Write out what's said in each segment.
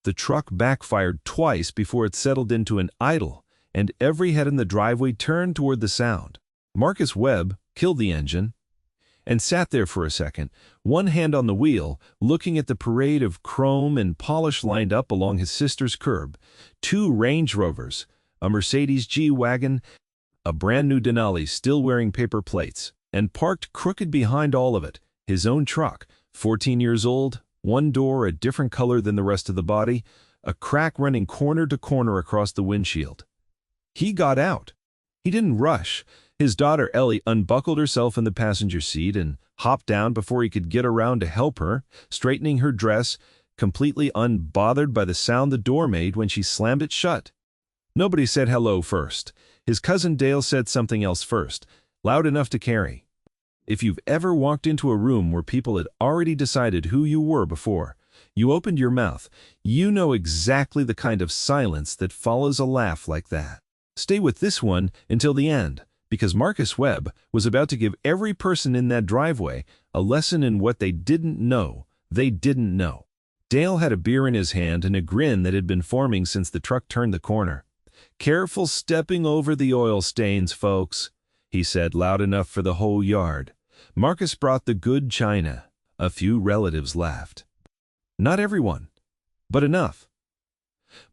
The truck backfired twice before it settled into an idle, and every head in the driveway turned toward the sound. Marcus Webb killed the engine and sat there for a second, one hand on the wheel, looking at the parade of chrome and polish lined up along his sister's curb. 2 Range Rovers, a Mercedes G-Wagon, a brand-new Denali still wearing paper plates, and parked crooked behind all of it, his own truck, 14 years old, one door a different color than the rest of the body, a crack running corner to corner across the windshield. He got out. He didn't rush. His daughter Ellie unbuckled herself in the passenger seat and hopped down before he could get around to help her, straightening her dress, completely unbothered by the sound the door made when she slammed it shut. Nobody said hello first. His cousin Dale said something else first, loud enough to carry. If you've ever walked into a room where people had already decided who you were before you opened your mouth, you know exactly the kind of silence that follows a laugh like that. Stay with this one until the end, because Marcus Webb was about to give every person in that driveway a lesson in what they didn't know. Dale had a beer in his hand and a grin that had been forming since the truck turned the corner. "Careful stepping over the oil stains, folks," he said loud enough for the whole yard. Marcus brought the good china. A few relatives laughed. Not everyone, but enough.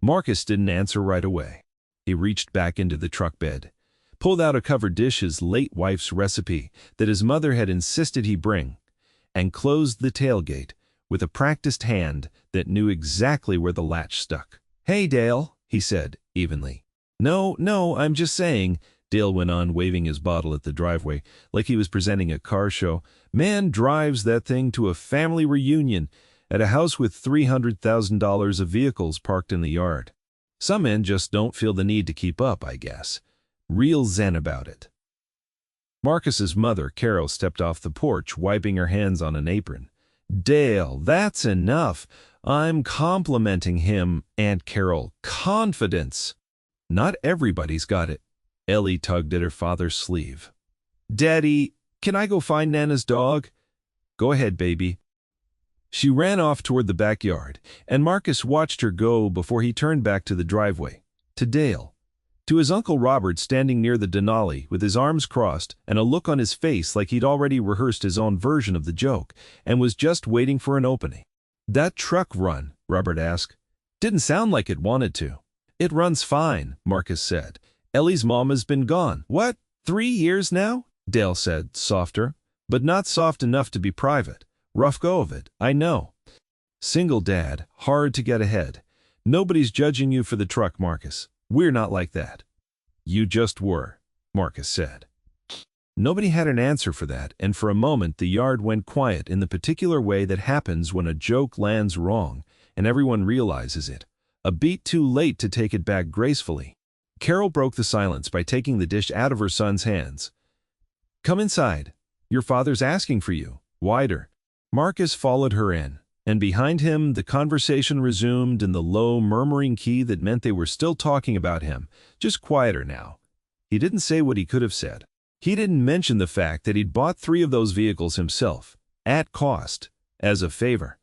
Marcus didn't answer right away. He reached back into the truck bed, pulled out a covered dish, his late wife's recipe that his mother had insisted he bring, and closed the tailgate with a practiced hand that knew exactly where the latch stuck. "Hey, Dale," he said evenly. No, I'm just saying," Dale went on, waving his bottle at the driveway like he was presenting a car show. "Man drives that thing to a family reunion at a house with $300,000 of vehicles parked in the yard. Some men just don't feel the need to keep up, I guess. Real zen about it." Marcus's mother, Carol, stepped off the porch, wiping her hands on an apron. "Dale, that's enough. I'm complimenting him, Aunt Carol. Confidence." "Not everybody's got it." Ellie tugged at her father's sleeve. "Daddy, can I go find Nana's dog?" "Go ahead, baby." She ran off toward the backyard, and Marcus watched her go before he turned back to the driveway, to Dale, to his Uncle Robert standing near the Denali with his arms crossed and a look on his face like he'd already rehearsed his own version of the joke and was just waiting for an opening. "That truck run?" Robert asked. "Didn't sound like it wanted to." "It runs fine," Marcus said. "Ellie's mom has been gone." "What, 3 years now?" Dale said, softer, but not soft enough to be private. "Rough go of it, I know. Single dad, hard to get ahead. Nobody's judging you for the truck, Marcus. We're not like that." "You just were," Marcus said. Nobody had an answer for that, and for a moment the yard went quiet in the particular way that happens when a joke lands wrong and everyone realizes it, a beat too late to take it back gracefully. Carol broke the silence by taking the dish out of her son's hands. "Come inside. Your father's asking for you." Wider. Marcus followed her in, and behind him the conversation resumed in the low, murmuring key that meant they were still talking about him, just quieter now. He didn't say what he could have said. He didn't mention the fact that he'd bought 3 of those vehicles himself, at cost, as a favor,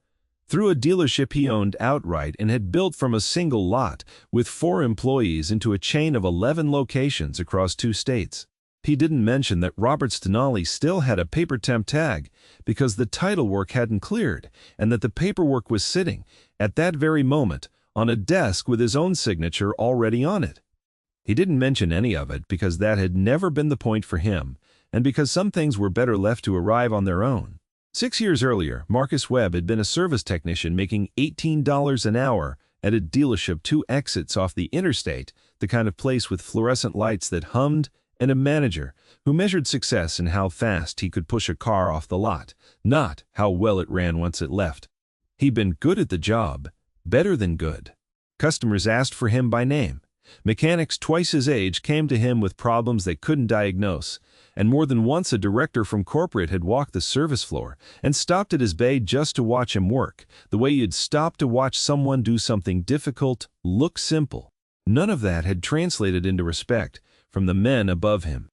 through a dealership he owned outright and had built from a single lot with 4 employees into a chain of 11 locations across 2 states. He didn't mention that Robert's Denali still had a paper temp tag because the title work hadn't cleared, and that the paperwork was sitting, at that very moment, on a desk with his own signature already on it. He didn't mention any of it because that had never been the point for him, and because some things were better left to arrive on their own. 6 years earlier, Marcus Webb had been a service technician making $18 an hour at a dealership 2 exits off the interstate, the kind of place with fluorescent lights that hummed, and a manager who measured success in how fast he could push a car off the lot, not how well it ran once it left. He'd been good at the job, better than good. Customers asked for him by name. Mechanics twice his age came to him with problems they couldn't diagnose, and more than once a director from corporate had walked the service floor and stopped at his bay just to watch him work, the way you'd stop to watch someone do something difficult look simple. None of that had translated into respect from the men above him.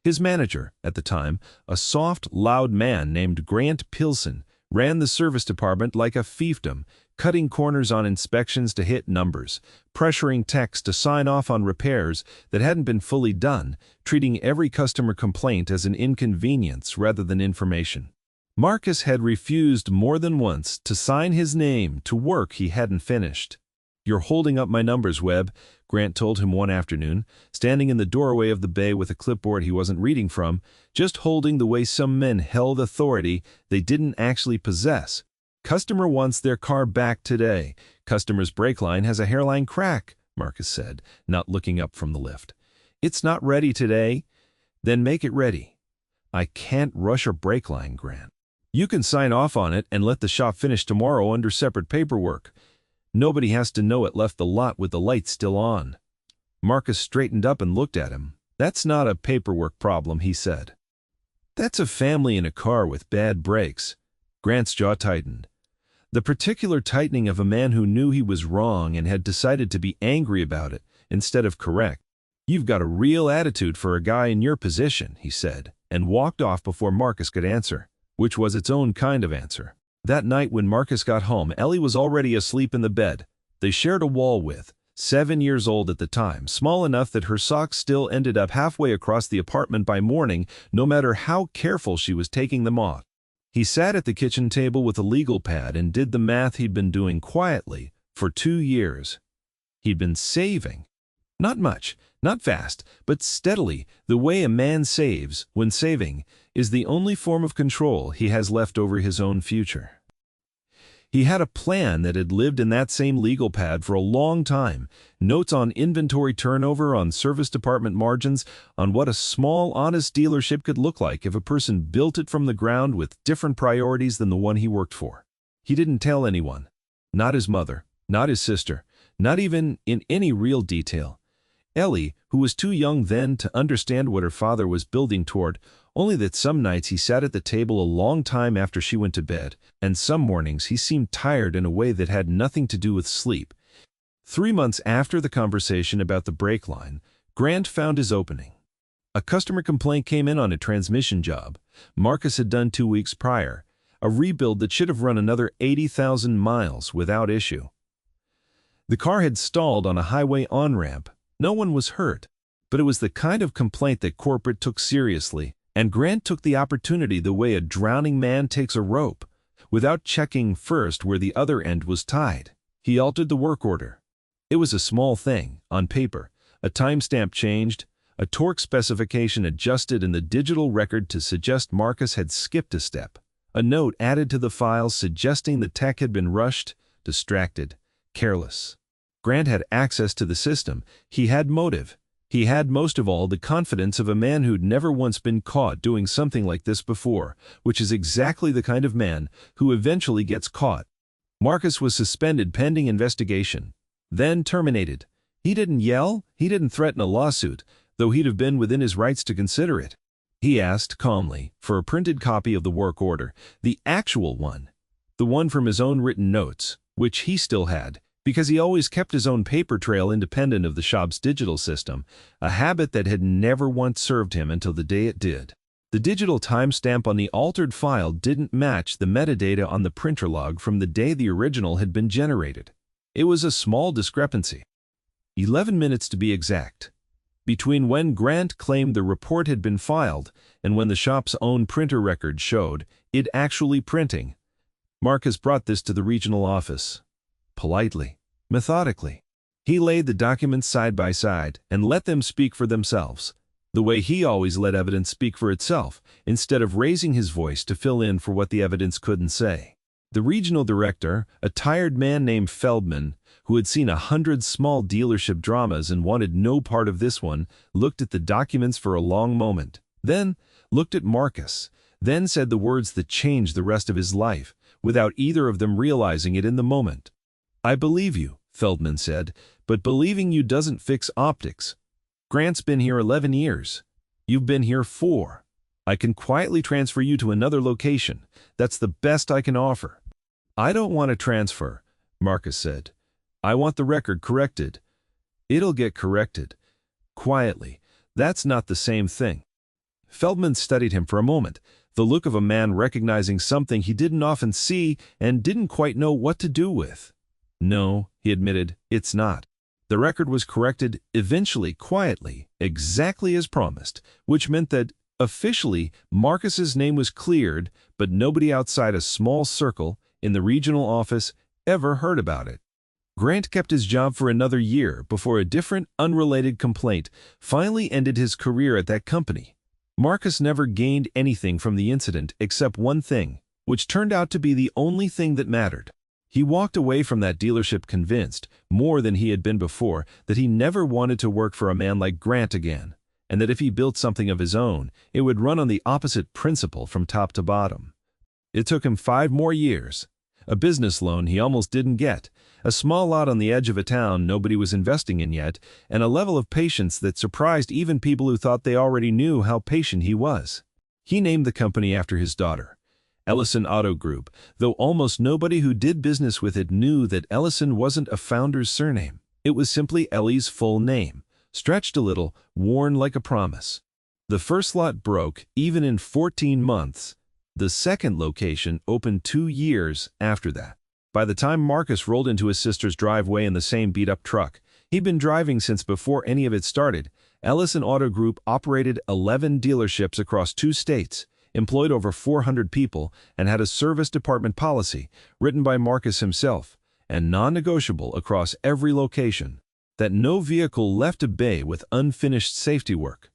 His manager, at the time, a soft, loud man named Grant Pilson, ran the service department like a fiefdom, cutting corners on inspections to hit numbers, pressuring techs to sign off on repairs that hadn't been fully done, treating every customer complaint as an inconvenience rather than information. Marcus had refused more than once to sign his name to work he hadn't finished. "You're holding up my numbers, Webb," Grant told him one afternoon, standing in the doorway of the bay with a clipboard he wasn't reading from, just holding the way some men held authority they didn't actually possess. "Customer wants their car back today. Customer's brake line has a hairline crack," Marcus said, not looking up from the lift. "It's not ready today." "Then make it ready." "I can't rush a brake line, Grant. You can sign off on it and let the shop finish tomorrow under separate paperwork. Nobody has to know it left the lot with the lights still on." Marcus straightened up and looked at him. "That's not a paperwork problem," he said. "That's a family in a car with bad brakes." Grant's jaw tightened. The particular tightening of a man who knew he was wrong and had decided to be angry about it instead of correct. "You've got a real attitude for a guy in your position," he said, and walked off before Marcus could answer, which was its own kind of answer. That night when Marcus got home, Ellie was already asleep in the bed they shared a wall with, 7 years old at the time, small enough that her socks still ended up halfway across the apartment by morning, no matter how careful she was taking them off. He sat at the kitchen table with a legal pad and did the math he'd been doing quietly for 2 years. He'd been saving. Not much, not fast, but steadily, the way a man saves, when saving, is the only form of control he has left over his own future. He had a plan that had lived in that same legal pad for a long time, notes on inventory turnover, on service department margins, on what a small, honest dealership could look like if a person built it from the ground with different priorities than the one he worked for. He didn't tell anyone. Not his mother, not his sister, not even in any real detail. Ellie, who was too young then to understand what her father was building toward, only that some nights he sat at the table a long time after she went to bed, and some mornings he seemed tired in a way that had nothing to do with sleep. 3 months after the conversation about the brake line, Grant found his opening. A customer complaint came in on a transmission job Marcus had done 2 weeks prior, a rebuild that should have run another 80,000 miles without issue. The car had stalled on a highway on-ramp. No one was hurt, but it was the kind of complaint that corporate took seriously, and Grant took the opportunity the way a drowning man takes a rope, without checking first where the other end was tied. He altered the work order. It was a small thing, on paper, a timestamp changed, a torque specification adjusted in the digital record to suggest Marcus had skipped a step, a note added to the files suggesting the tech had been rushed, distracted, careless. Grant had access to the system. He had motive. He had, most of all, the confidence of a man who'd never once been caught doing something like this before, which is exactly the kind of man who eventually gets caught. Marcus was suspended pending investigation, then terminated. He didn't yell, he didn't threaten a lawsuit, though he'd have been within his rights to consider it. He asked, calmly, for a printed copy of the work order, the actual one, the one from his own written notes, which he still had, because he always kept his own paper trail independent of the shop's digital system, a habit that had never once served him until the day it did. The digital timestamp on the altered file didn't match the metadata on the printer log from the day the original had been generated. It was a small discrepancy. 11 minutes to be exact. Between when Grant claimed the report had been filed and when the shop's own printer record showed it actually printing. Marcus brought this to the regional office. Politely, methodically. He laid the documents side by side and let them speak for themselves, the way he always let evidence speak for itself, instead of raising his voice to fill in for what the evidence couldn't say. The regional director, a tired man named Feldman, who had seen 100 small dealership dramas and wanted no part of this one, looked at the documents for a long moment, then looked at Marcus, then said the words that changed the rest of his life, without either of them realizing it in the moment. "I believe you," Feldman said, "but believing you doesn't fix optics. Grant's been here 11 years. You've been here 4. I can quietly transfer you to another location. That's the best I can offer." "I don't want to transfer," Marcus said. "I want the record corrected." "It'll get corrected." Quietly. "That's not the same thing." Feldman studied him for a moment, the look of a man recognizing something he didn't often see and didn't quite know what to do with. "No," he admitted, "it's not." The record was corrected eventually, quietly, exactly as promised, which meant that, officially, Marcus's name was cleared, but nobody outside a small circle in the regional office ever heard about it. Grant kept his job for another year before a different, unrelated complaint finally ended his career at that company. Marcus never gained anything from the incident except one thing, which turned out to be the only thing that mattered. He walked away from that dealership convinced, more than he had been before, that he never wanted to work for a man like Grant again, and that if he built something of his own, it would run on the opposite principle from top to bottom. It took him 5 more years. A business loan he almost didn't get, a small lot on the edge of a town nobody was investing in yet, and a level of patience that surprised even people who thought they already knew how patient he was. He named the company after his daughter, Ellison Auto Group, though almost nobody who did business with it knew that Ellison wasn't a founder's surname. It was simply Ellie's full name, stretched a little, worn like a promise. The first lot broke, even in 14 months. The second location opened 2 years after that. By the time Marcus rolled into his sister's driveway in the same beat-up truck he'd been driving since before any of it started, Ellison Auto Group operated 11 dealerships across 2 states, employed over 400 people, and had a service department policy, written by Marcus himself, and non-negotiable across every location, that no vehicle left a bay with unfinished safety work,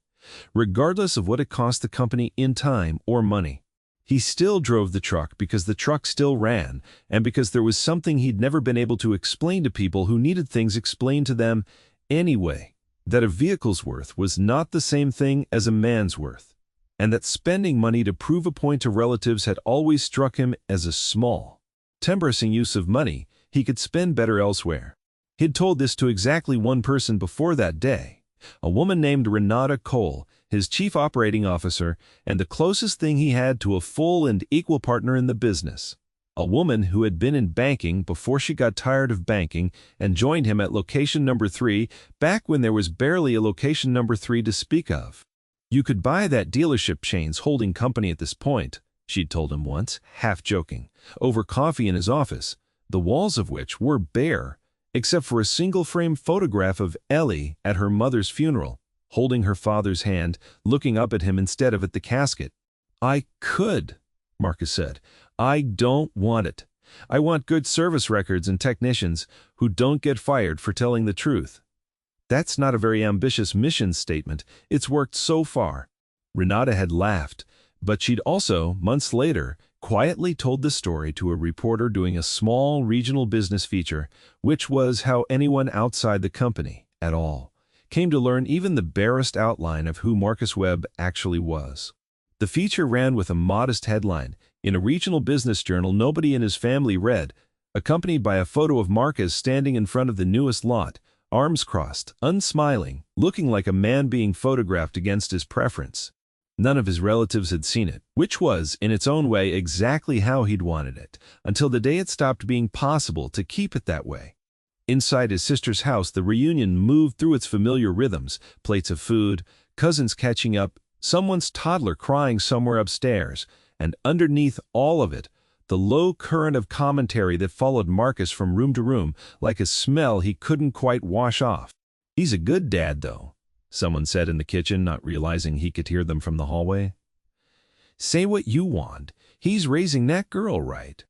regardless of what it cost the company in time or money. He still drove the truck because the truck still ran, and because there was something he'd never been able to explain to people who needed things explained to them anyway, that a vehicle's worth was not the same thing as a man's worth, and that spending money to prove a point to relatives had always struck him as a small, timorous use of money he could spend better elsewhere. He'd told this to exactly one person before that day, a woman named Renata Cole, his chief operating officer, and the closest thing he had to a full and equal partner in the business. A woman who had been in banking before she got tired of banking and joined him at location number 3 back when there was barely a location number 3 to speak of. "You could buy that dealership chain's holding company at this point," she'd told him once, half joking, over coffee in his office, the walls of which were bare, except for a single-frame photograph of Ellie at her mother's funeral, holding her father's hand, looking up at him instead of at the casket. "I could," Marcus said. "I don't want it. I want good service records and technicians who don't get fired for telling the truth." That's not a very ambitious mission statement. It's worked so far. Renata had laughed, but she'd also, months later, quietly told the story to a reporter doing a small regional business feature, which was how anyone outside the company, at all, came to learn even the barest outline of who Marcus Webb actually was. The feature ran with a modest headline, in a regional business journal nobody in his family read, accompanied by a photo of Marcus standing in front of the newest lot, arms crossed, unsmiling, looking like a man being photographed against his preference. None of his relatives had seen it, which was, in its own way, exactly how he'd wanted it, until the day it stopped being possible to keep it that way. Inside his sister's house, the reunion moved through its familiar rhythms, plates of food, cousins catching up, someone's toddler crying somewhere upstairs, and underneath all of it, the low current of commentary that followed Marcus from room to room, like a smell he couldn't quite wash off. "He's a good dad, though," someone said in the kitchen, not realizing he could hear them from the hallway. "Say what you want. He's raising that girl right."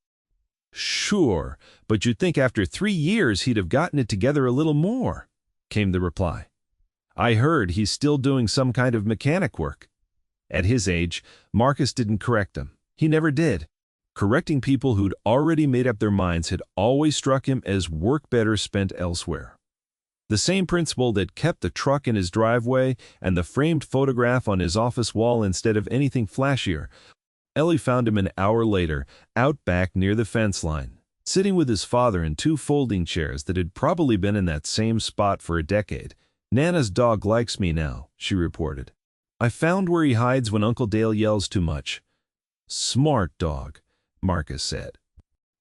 "Sure, but you'd think after 3 years he'd have gotten it together a little more," came the reply. "I heard he's still doing some kind of mechanic work." At his age, Marcus didn't correct him. He never did. Correcting people who'd already made up their minds had always struck him as work better spent elsewhere. The same principle that kept the truck in his driveway and the framed photograph on his office wall instead of anything flashier. Ellie found him an hour later, out back near the fence line, sitting with his father in 2 folding chairs that had probably been in that same spot for a decade. "Nana's dog likes me now," she reported. "I found where he hides when Uncle Dale yells too much." "Smart dog," Marcus said.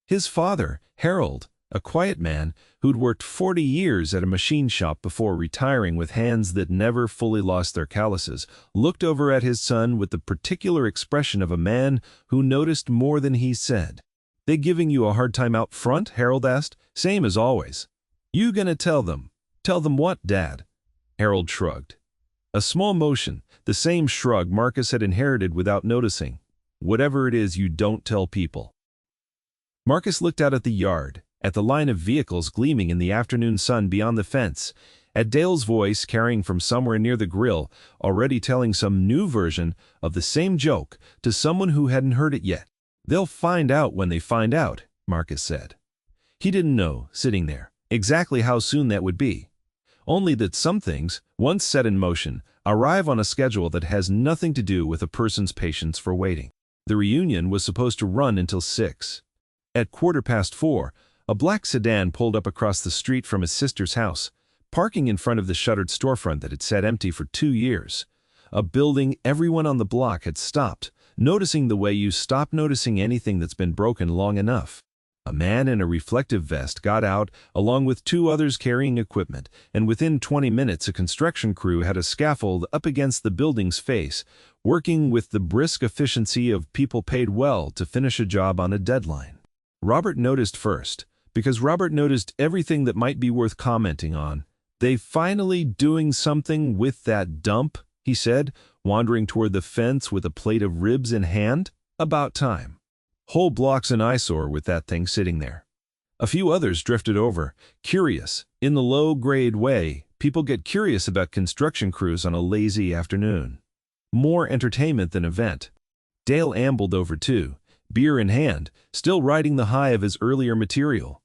His father, Harold, A quiet man who'd worked 40 years at a machine shop before retiring with hands that never fully lost their calluses, looked over at his son with the particular expression of a man who noticed more than he said. "They giving you a hard time out front?" Harold asked. "Same as always." "You gonna tell them?" "Tell them what, Dad?" Harold shrugged. A small motion, the same shrug Marcus had inherited without noticing. "Whatever it is you don't tell people." Marcus looked out at the yard, at the line of vehicles gleaming in the afternoon sun beyond the fence, at Dale's voice carrying from somewhere near the grill, already telling some new version of the same joke to someone who hadn't heard it yet. "They'll find out when they find out," Marcus said. He didn't know, sitting there, exactly how soon that would be. Only that some things, once set in motion, arrive on a schedule that has nothing to do with a person's patience for waiting. The reunion was supposed to run until 6. At 4:15, a black sedan pulled up across the street from his sister's house, parking in front of the shuttered storefront that had sat empty for 2 years. A building everyone on the block had stopped, noticing the way you stop noticing anything that's been broken long enough. A man in a reflective vest got out, along with 2 others carrying equipment, and within 20 minutes a construction crew had a scaffold up against the building's face, working with the brisk efficiency of people paid well to finish a job on a deadline. Robert noticed first, because Robert noticed everything that might be worth commenting on. "They finally doing something with that dump?" he said, wandering toward the fence with a plate of ribs in hand. "About time. Whole block's an eyesore with that thing sitting there." A few others drifted over, curious. In the low-grade way people get curious about construction crews on a lazy afternoon. More entertainment than event. Dale ambled over too, beer in hand, still riding the high of his earlier material.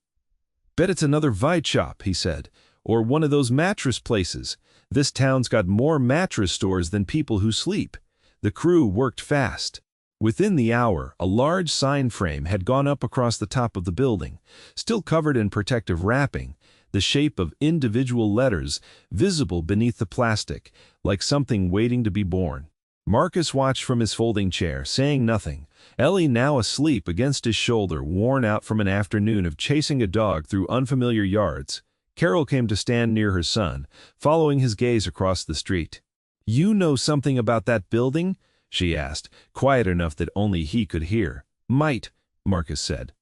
"Bet it's another Vite shop," he said, "or one of those mattress places. This town's got more mattress stores than people who sleep." The crew worked fast. Within the hour, a large sign frame had gone up across the top of the building, still covered in protective wrapping, the shape of individual letters visible beneath the plastic, like something waiting to be born. Marcus watched from his folding chair, saying nothing. Ellie, now asleep against his shoulder, worn out from an afternoon of chasing a dog through unfamiliar yards. Carol came to stand near her son, following his gaze across the street. "You know something about that building?" she asked, quiet enough that only he could hear. "Might," Marcus said.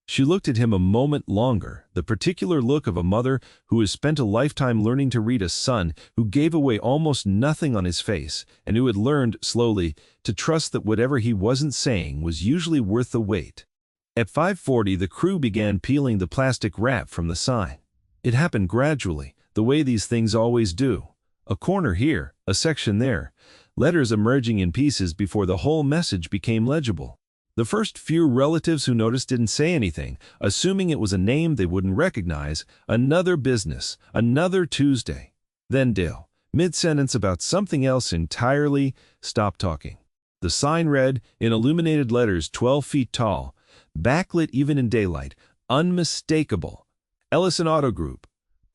She looked at him a moment longer, the particular look of a mother who has spent a lifetime learning to read a son who gave away almost nothing on his face, and who had learned, slowly, to trust that whatever he wasn't saying was usually worth the wait. At 5:40 the crew began peeling the plastic wrap from the sign. It happened gradually, the way these things always do. A corner here, a section there, letters emerging in pieces before the whole message became legible. The first few relatives who noticed didn't say anything, assuming it was a name they wouldn't recognize. Another business, another Tuesday. Then Dale, mid-sentence about something else entirely, stopped talking. The sign read, in illuminated letters 12 feet tall, backlit even in daylight, unmistakable, Ellison Auto Group,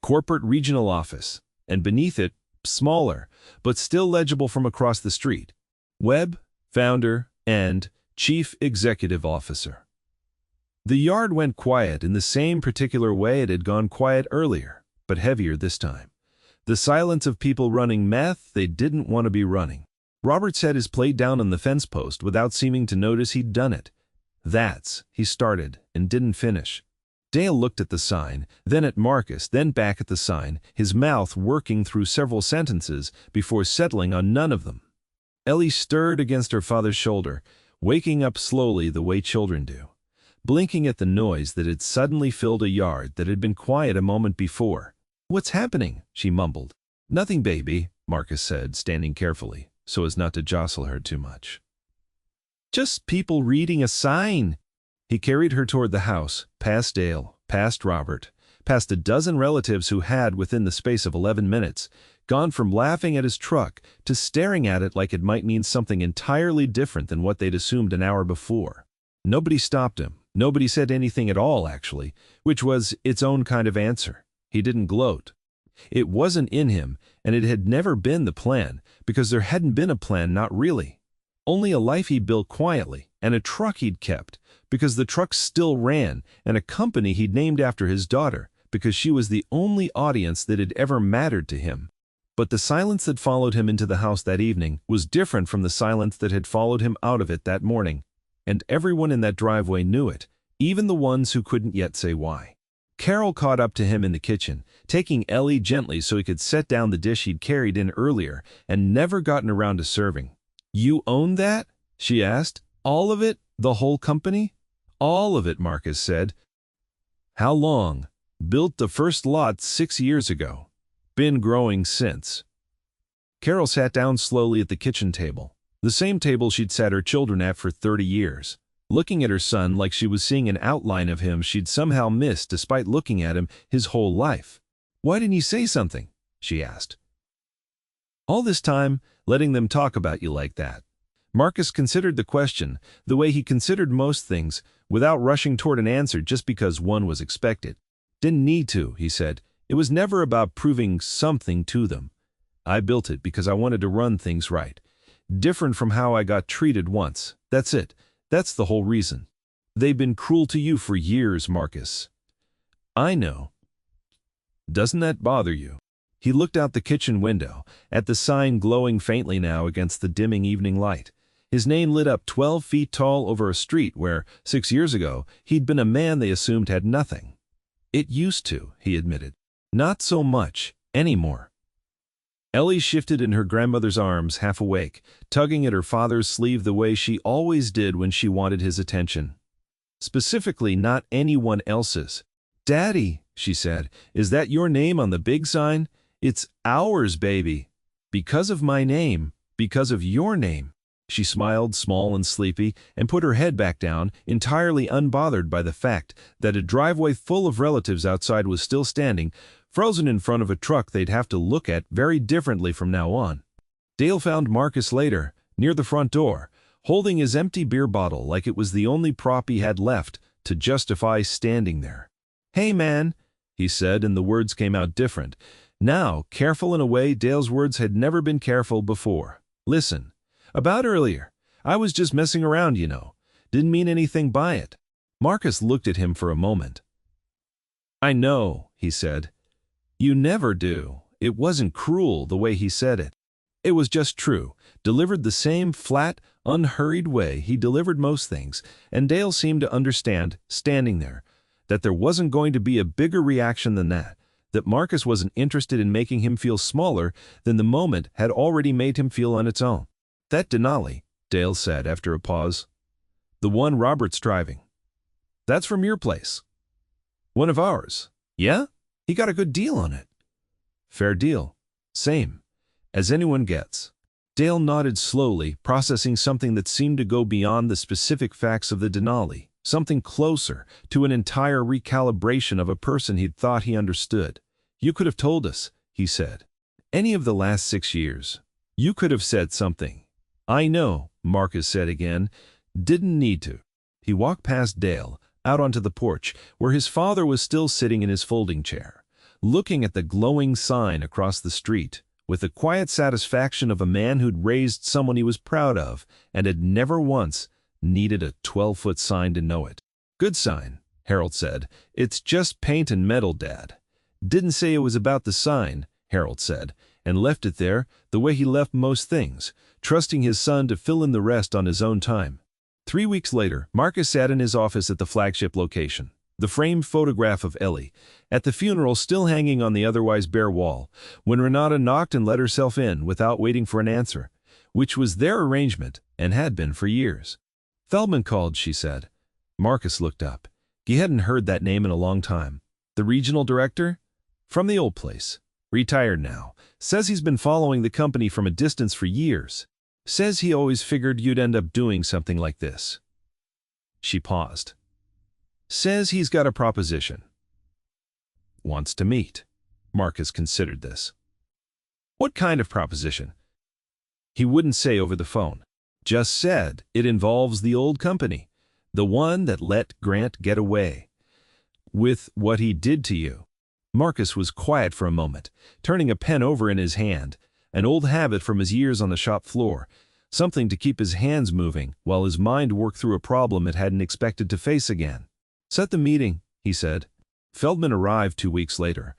Corporate Regional Office, and beneath it, smaller, but still legible from across the street, Webb, Founder and Chief Executive Officer. The yard went quiet in the same particular way it had gone quiet earlier, but heavier this time. The silence of people running meth they didn't want to be running. Robert set his plate down on the fence post without seeming to notice he'd done it. "That's," he started and didn't finish. Dale looked at the sign, then at Marcus, then back at the sign, his mouth working through several sentences before settling on none of them. Ellie stirred against her father's shoulder, waking up slowly the way children do, blinking at the noise that had suddenly filled a yard that had been quiet a moment before. "What's happening?" she mumbled. "Nothing, baby," Marcus said, standing carefully, so as not to jostle her too much. "Just people reading a sign." He carried her toward the house, past Dale, past Robert, past a dozen relatives who had, within the space of 11 minutes, gone from laughing at his truck to staring at it like it might mean something entirely different than what they'd assumed an hour before. Nobody stopped him. Nobody said anything at all, actually, which was its own kind of answer. He didn't gloat. It wasn't in him, and it had never been the plan, because there hadn't been a plan, not really. only a life he built quietly, and a truck he'd kept, because the truck still ran, and a company he'd named after his daughter, because she was the only audience that had ever mattered to him. But the silence that followed him into the house that evening was different from the silence that had followed him out of it that morning, and everyone in that driveway knew it, even the ones who couldn't yet say why. Carol caught up to him in the kitchen, taking Ellie gently so he could set down the dish he'd carried in earlier and never gotten around to serving. "You own that?" she asked. "All of it? The whole company?" "All of it," Marcus said. "How long?" "Built the first lot 6 years ago. Been growing since." Carol sat down slowly at the kitchen table, the same table she'd sat her children at for 30 years, looking at her son like she was seeing an outline of him she'd somehow missed despite looking at him his whole life. "Why didn't you say something?" she asked. "All this time, letting them talk about you like that." Marcus considered the question the way he considered most things, without rushing toward an answer just because one was expected. "Didn't need to," he said. "It was never about proving something to them. I built it because I wanted to run things right. Different from how I got treated once. That's it. That's the whole reason. They've been cruel to you for years, Marcus." "I know. Doesn't that bother you?" He looked out the kitchen window, at the sign glowing faintly now against the dimming evening light. His name lit up 12 feet tall over a street where, 6 years ago, he'd been a man they assumed had nothing. "It used to," he admitted. "Not so much, anymore." Ellie shifted in her grandmother's arms, half awake, tugging at her father's sleeve the way she always did when she wanted his attention. Specifically, not anyone else's. "Daddy," she said, "is that your name on the big sign?" "It's ours, baby. Because of my name. Because of your name." She smiled, small and sleepy, and put her head back down, entirely unbothered by the fact that a driveway full of relatives outside was still standing, frozen in front of a truck they'd have to look at very differently from now on. Dale found Marcus later, near the front door, holding his empty beer bottle like it was the only prop he had left to justify standing there. "Hey, man," he said, and the words came out different. Now, careful in a way Dale's words had never been careful before. "Listen. About earlier. I was just messing around, you know. Didn't mean anything by it." Marcus looked at him for a moment. "I know," he said. "You never do." It wasn't cruel the way he said it. It was just true, delivered the same flat, unhurried way he delivered most things, and Dale seemed to understand, standing there, that there wasn't going to be a bigger reaction than that Marcus wasn't interested in making him feel smaller than the moment had already made him feel on its own. "That Denali," Dale said after a pause. "The one Robert's driving. That's from your place." "One of ours." "Yeah? He got a good deal on it." "Fair deal. Same. As anyone gets." Dale nodded slowly, processing something that seemed to go beyond the specific facts of the Denali, something closer to an entire recalibration of a person he'd thought he understood. "You could have told us," he said. "Any of the last 6 years. You could have said something." "I know," Marcus said again. "Didn't need to." He walked past Dale, out onto the porch, where his father was still sitting in his folding chair, looking at the glowing sign across the street, with the quiet satisfaction of a man who'd raised someone he was proud of and had never once needed a 12-foot sign to know it. "Good sign," Harold said. "It's just paint and metal, Dad." "Didn't say it was about the sign," Harold said, and left it there the way he left most things, trusting his son to fill in the rest on his own time. 3 weeks later, Marcus sat in his office at the flagship location, the framed photograph of Ellie, at the funeral still hanging on the otherwise bare wall, when Renata knocked and let herself in without waiting for an answer, which was their arrangement and had been for years. "Feldman called," she said. Marcus looked up. He hadn't heard that name in a long time. "The regional director?" "From the old place. Retired now. Says he's been following the company from a distance for years. Says he always figured you'd end up doing something like this." She paused. "Says he's got a proposition. Wants to meet." Marcus considered this. "What kind of proposition?" He wouldn't say over the phone. Just said it involves the old company, the one that let Grant get away with what he did to you. Marcus was quiet for a moment, turning a pen over in his hand, an old habit from his years on the shop floor, something to keep his hands moving while his mind worked through a problem it hadn't expected to face again. "Set the meeting," he said. Feldman arrived 2 weeks later.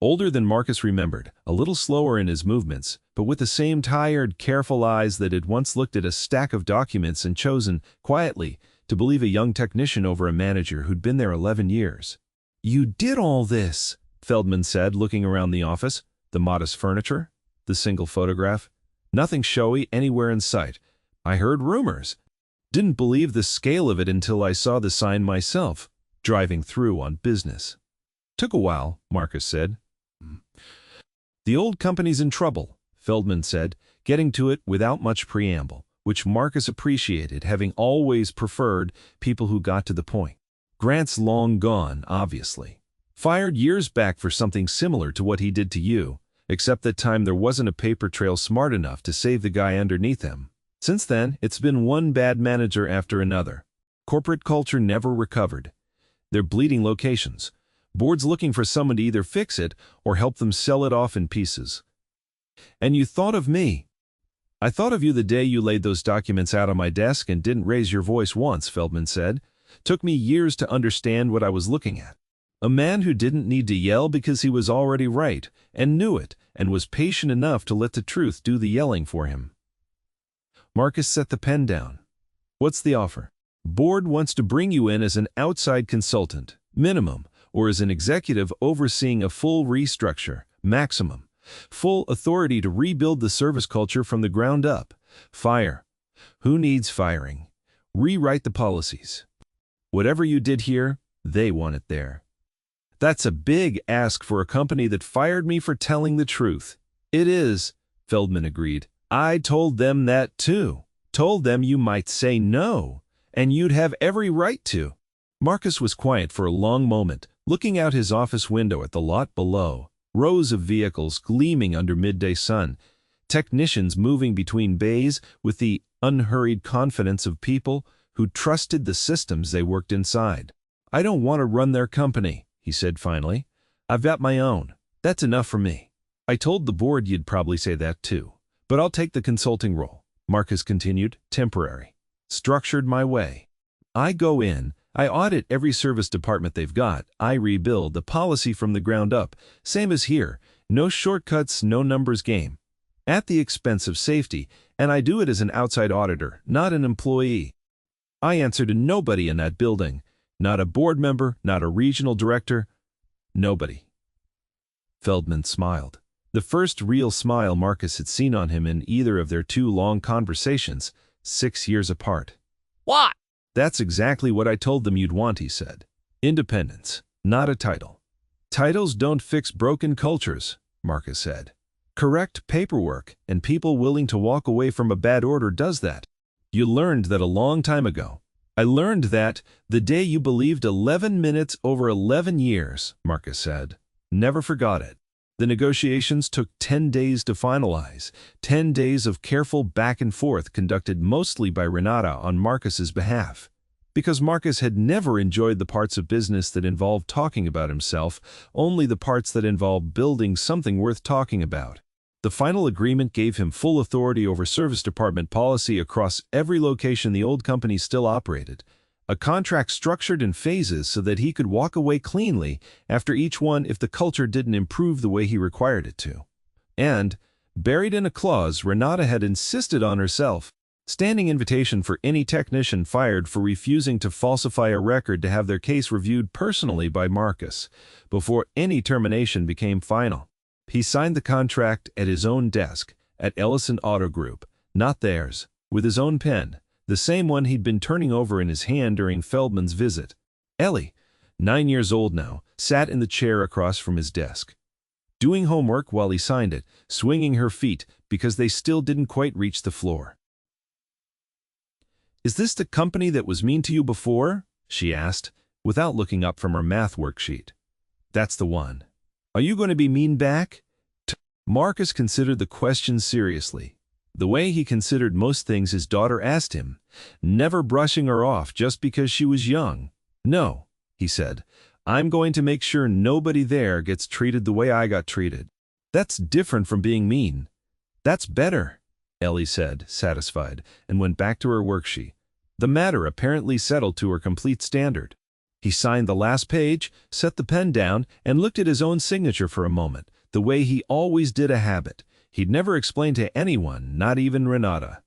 Older than Marcus remembered, a little slower in his movements, but with the same tired, careful eyes that had once looked at a stack of documents and chosen, quietly, to believe a young technician over a manager who'd been there 11 years. "You did all this," Feldman said, looking around the office. The modest furniture, the single photograph, nothing showy anywhere in sight. "I heard rumors. Didn't believe the scale of it until I saw the sign myself, driving through on business." "Took a while," Marcus said. "The old company's in trouble," Feldman said, getting to it without much preamble, which Marcus appreciated, having always preferred people who got to the point. "Grant's long gone, obviously. Fired years back for something similar to what he did to you, except that time there wasn't a paper trail smart enough to save the guy underneath him. Since then, it's been one bad manager after another. Corporate culture never recovered. They're bleeding locations. Boards looking for someone to either fix it or help them sell it off in pieces. And you thought of me." "I thought of you the day you laid those documents out on my desk and didn't raise your voice once," Feldman said. "Took me years to understand what I was looking at. A man who didn't need to yell because he was already right, and knew it, and was patient enough to let the truth do the yelling for him." Marcus set the pen down. "What's the offer?" "Board wants to bring you in as an outside consultant, minimum, or as an executive overseeing a full restructure, maximum. Full authority to rebuild the service culture from the ground up. Fire who needs firing. Rewrite the policies. Whatever you did here, they want it there." "That's a big ask for a company that fired me for telling the truth." "It is," Feldman agreed. "I told them that too. Told them you might say no, and you'd have every right to." Marcus was quiet for a long moment, looking out his office window at the lot below. Rows of vehicles gleaming under midday sun. Technicians moving between bays with the unhurried confidence of people who trusted the systems they worked inside. "I don't want to run their company," he said finally. "I've got my own. That's enough for me." "I told the board you'd probably say that too. But I'll take the consulting role," Marcus continued, "temporary. Structured my way. I go in, I audit every service department they've got, I rebuild the policy from the ground up, same as here, no shortcuts, no numbers game. At the expense of safety, and I do it as an outside auditor, not an employee. I answer to nobody in that building, not a board member, not a regional director, nobody." Feldman smiled. The first real smile Marcus had seen on him in either of their 2 long conversations, 6 years apart. "What?" "That's exactly what I told them you'd want," he said. "Independence, not a title." "Titles don't fix broken cultures," Marcus said. "Correct paperwork and people willing to walk away from a bad order does that. You learned that a long time ago." "I learned that the day you believed 11 minutes over 11 years," Marcus said. "Never forgot it. The negotiations took 10 days to finalize, 10 days of careful back and forth conducted mostly by Renata on Marcus's behalf. Because Marcus had never enjoyed the parts of business that involved talking about himself, only the parts that involved building something worth talking about. The final agreement gave him full authority over service department policy across every location the old company still operated. A contract structured in phases so that he could walk away cleanly after each one if the culture didn't improve the way he required it to. And, buried in a clause Renata had insisted on herself, standing invitation for any technician fired for refusing to falsify a record to have their case reviewed personally by Marcus before any termination became final. He signed the contract at his own desk at Ellison Auto Group, not theirs, with his own pen, the same one he'd been turning over in his hand during Feldman's visit. Ellie, 9 years old now, sat in the chair across from his desk, doing homework while he signed it, swinging her feet because they still didn't quite reach the floor. "Is this the company that was mean to you before?" she asked, without looking up from her math worksheet. "That's the one. Are you going to be mean back?" Marcus considered the question seriously, the way he considered most things his daughter asked him, never brushing her off just because she was young. "No," he said, "I'm going to make sure nobody there gets treated the way I got treated. That's different from being mean. That's better. Ellie said, satisfied, and went back to her worksheet. The matter apparently settled to her complete standard. He signed the last page, set the pen down, and looked at his own signature for a moment, the way he always did, a habit he'd never explained to anyone, not even Renata.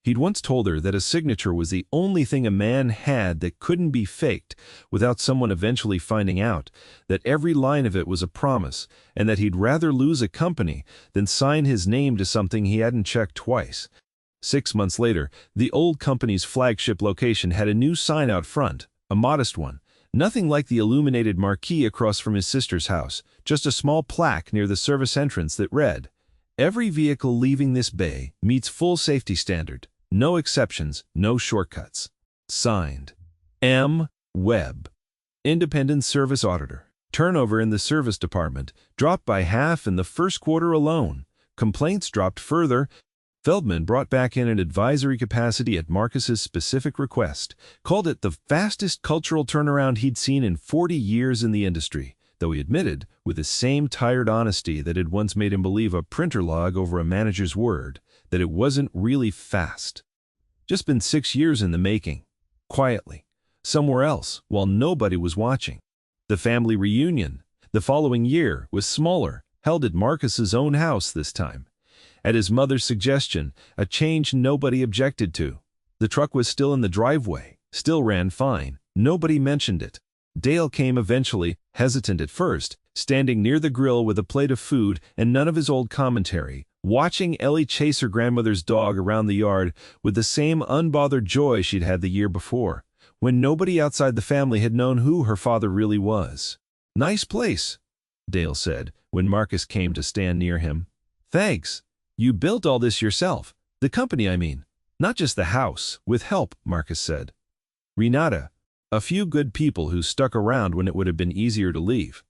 He'd once told her that a signature was the only thing a man had that couldn't be faked without someone eventually finding out, that every line of it was a promise, and that he'd rather lose a company than sign his name to something he hadn't checked twice. 6 months later, the old company's flagship location had a new sign out front, a modest one. Nothing like the illuminated marquee across from his sister's house, just a small plaque near the service entrance that read, "Every vehicle leaving this bay meets full safety standard. No exceptions, no shortcuts." Signed, M. Webb, Independent Service Auditor. Turnover in the service department dropped by half in the first quarter alone. Complaints dropped further. Feldman brought back in an advisory capacity at Marcus's specific request, called it the fastest cultural turnaround he'd seen in 40 years in the industry, though he admitted, with the same tired honesty that had once made him believe a printer log over a manager's word, that it wasn't really fast. Just been 6 years in the making. Quietly. Somewhere else, while nobody was watching. The family reunion, the following year, was smaller, held at Marcus's own house this time. At his mother's suggestion, a change nobody objected to. The truck was still in the driveway, still ran fine. Nobody mentioned it. Dale came eventually, hesitant at first, standing near the grill with a plate of food and none of his old commentary, watching Ellie chase her grandmother's dog around the yard with the same unbothered joy she'd had the year before, when nobody outside the family had known who her father really was. "Nice place," Dale said, when Marcus came to stand near him. "Thanks. You built all this yourself. The company, I mean. Not just the house, with help," Marcus said. "Renata, a few good people who stuck around when it would have been easier to leave.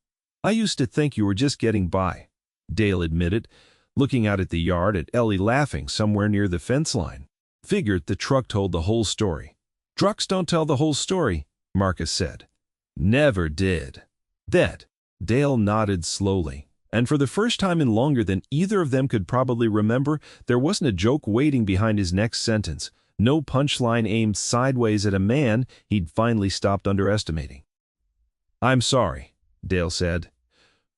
I used to think you were just getting by," Dale admitted, looking out at the yard at Ellie laughing somewhere near the fence line. "Figured the truck told the whole story." "Trucks don't tell the whole story," Marcus said. "Never did." "That," Dale nodded slowly. And for the first time in longer than either of them could probably remember, there wasn't a joke waiting behind his next sentence, no punchline aimed sideways at a man he'd finally stopped underestimating. "I'm sorry," Dale said.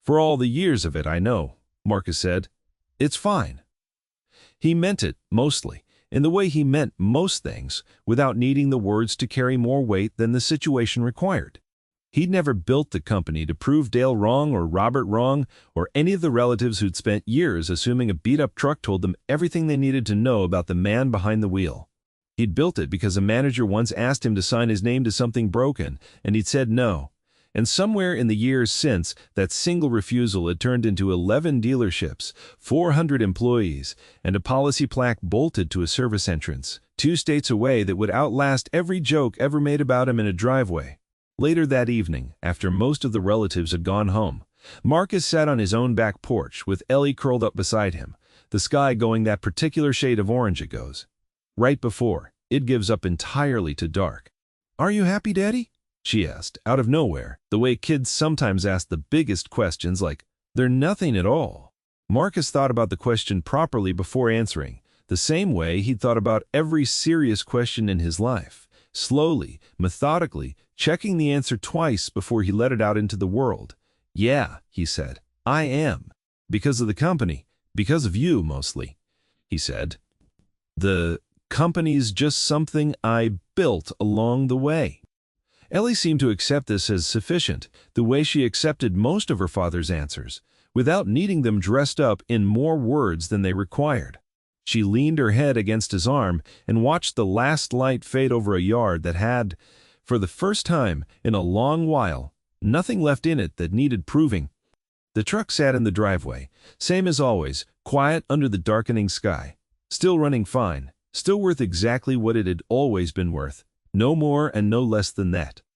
"For all the years of it, I know," Marcus said. "It's fine." He meant it, mostly, in the way he meant most things, without needing the words to carry more weight than the situation required. He'd never built the company to prove Dale wrong or Robert wrong or any of the relatives who'd spent years assuming a beat-up truck told them everything they needed to know about the man behind the wheel. He'd built it because a manager once asked him to sign his name to something broken, and he'd said no. And somewhere in the years since, that single refusal had turned into 11 dealerships, 400 employees, and a policy plaque bolted to a service entrance, 2 states away, that would outlast every joke ever made about him in a driveway. Later that evening, after most of the relatives had gone home, Marcus sat on his own back porch with Ellie curled up beside him, the sky going that particular shade of orange it goes. Right before, it gives up entirely to dark. "Are you happy, Daddy?" she asked, out of nowhere, the way kids sometimes ask the biggest questions like, "They're nothing at all." Marcus thought about the question properly before answering, the same way he'd thought about every serious question in his life, slowly, methodically, checking the answer twice before he let it out into the world. "Yeah," he said, "I am. Because of the company. Because of you, mostly," he said. "The company's just something I built along the way." Ellie seemed to accept this as sufficient, the way she accepted most of her father's answers, without needing them dressed up in more words than they required. She leaned her head against his arm and watched the last light fade over a yard that had, for the first time in a long while, nothing left in it that needed proving. The truck sat in the driveway, same as always, quiet under the darkening sky. Still running fine, still worth exactly what it had always been worth, no more and no less than that.